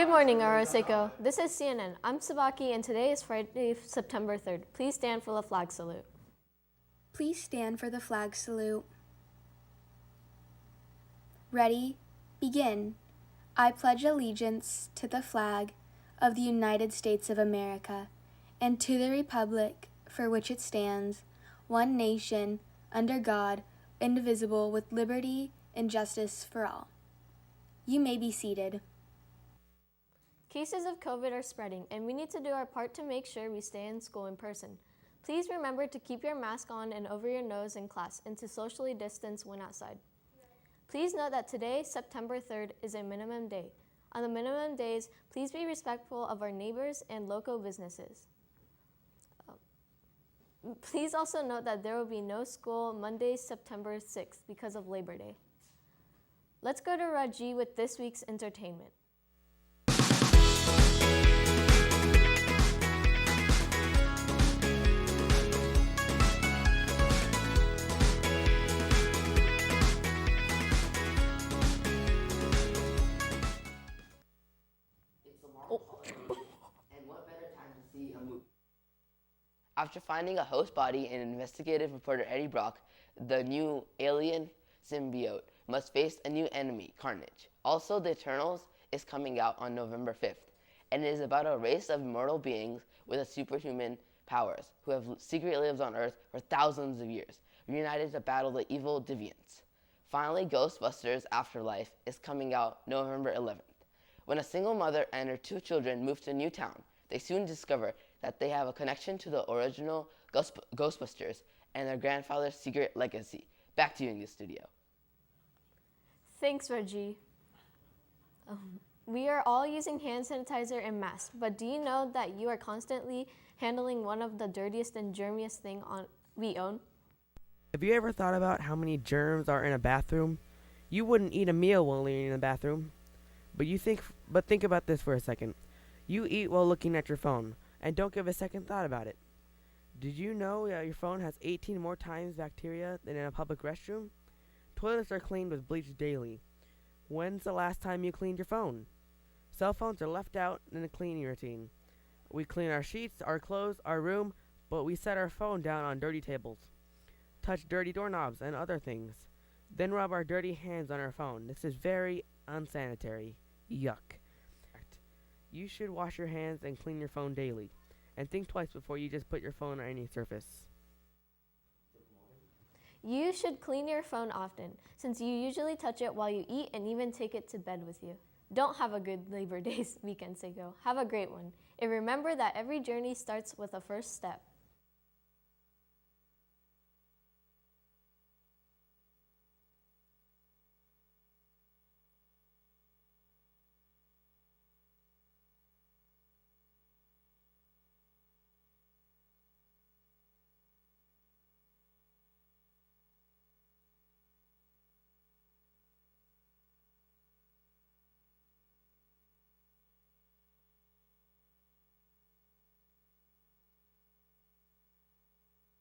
Good morning, Arroyo, Seco. This is CNN. I'm Sabaki, and today is Friday, September 3rd. Please stand for the flag salute. Please stand for the flag salute. Ready? Begin. I pledge allegiance to the flag of the United States of America and to the republic for which it stands, one nation, under God, indivisible, with liberty and justice for all. You may be seated. Cases of COVID are spreading, and we need to do our part to make sure we stay in school in person. Please remember to keep your mask on and over your nose in class and to socially distance when outside. Please note that today, September 3rd, is a minimum day. On the minimum days, please be respectful of our neighbors and local businesses. Please also note that there will be no school Monday, September 6th because of Labor Day. Let's go to Raji with this week's entertainment. And what better time to see a movie? After finding a host body in investigative reporter Eddie Brock, the new alien symbiote must face a new enemy, Carnage. Also, The Eternals is coming out on November 5th, and it is about a race of immortal beings with superhuman powers who have secretly lived on Earth for thousands of years, reunited to battle the evil deviants. Finally, Ghostbusters Afterlife is coming out November 11th. When a single mother and her two children move to a new town, they soon discover that they have a connection to the original Ghostbusters and their grandfather's secret legacy. Back to you in the studio. Thanks, Reggie. We are all using hand sanitizer and masks, but do you know that you are constantly handling one of the dirtiest and germiest things we own? Have you ever thought about how many germs are in a bathroom? You wouldn't eat a meal while you're in the bathroom. But think about this for a second. You eat while looking at your phone, and don't give a second thought about it. Did you know that your phone has 18 more times bacteria than in a public restroom? Toilets are cleaned with bleach daily. When's the last time you cleaned your phone? Cell phones are left out in the cleaning routine. We clean our sheets, our clothes, our room, but we set our phone down on dirty tables, touch dirty doorknobs and other things, then rub our dirty hands on our phone. This is very unsanitary. Yuck. You should wash your hands and clean your phone daily, and think twice before you just put your phone on any surface. You should clean your phone often, since you usually touch it while you eat and even take it to bed with you. Don't have a good Labor Day weekend, Seco. Have a great one. And remember that every journey starts with a first step.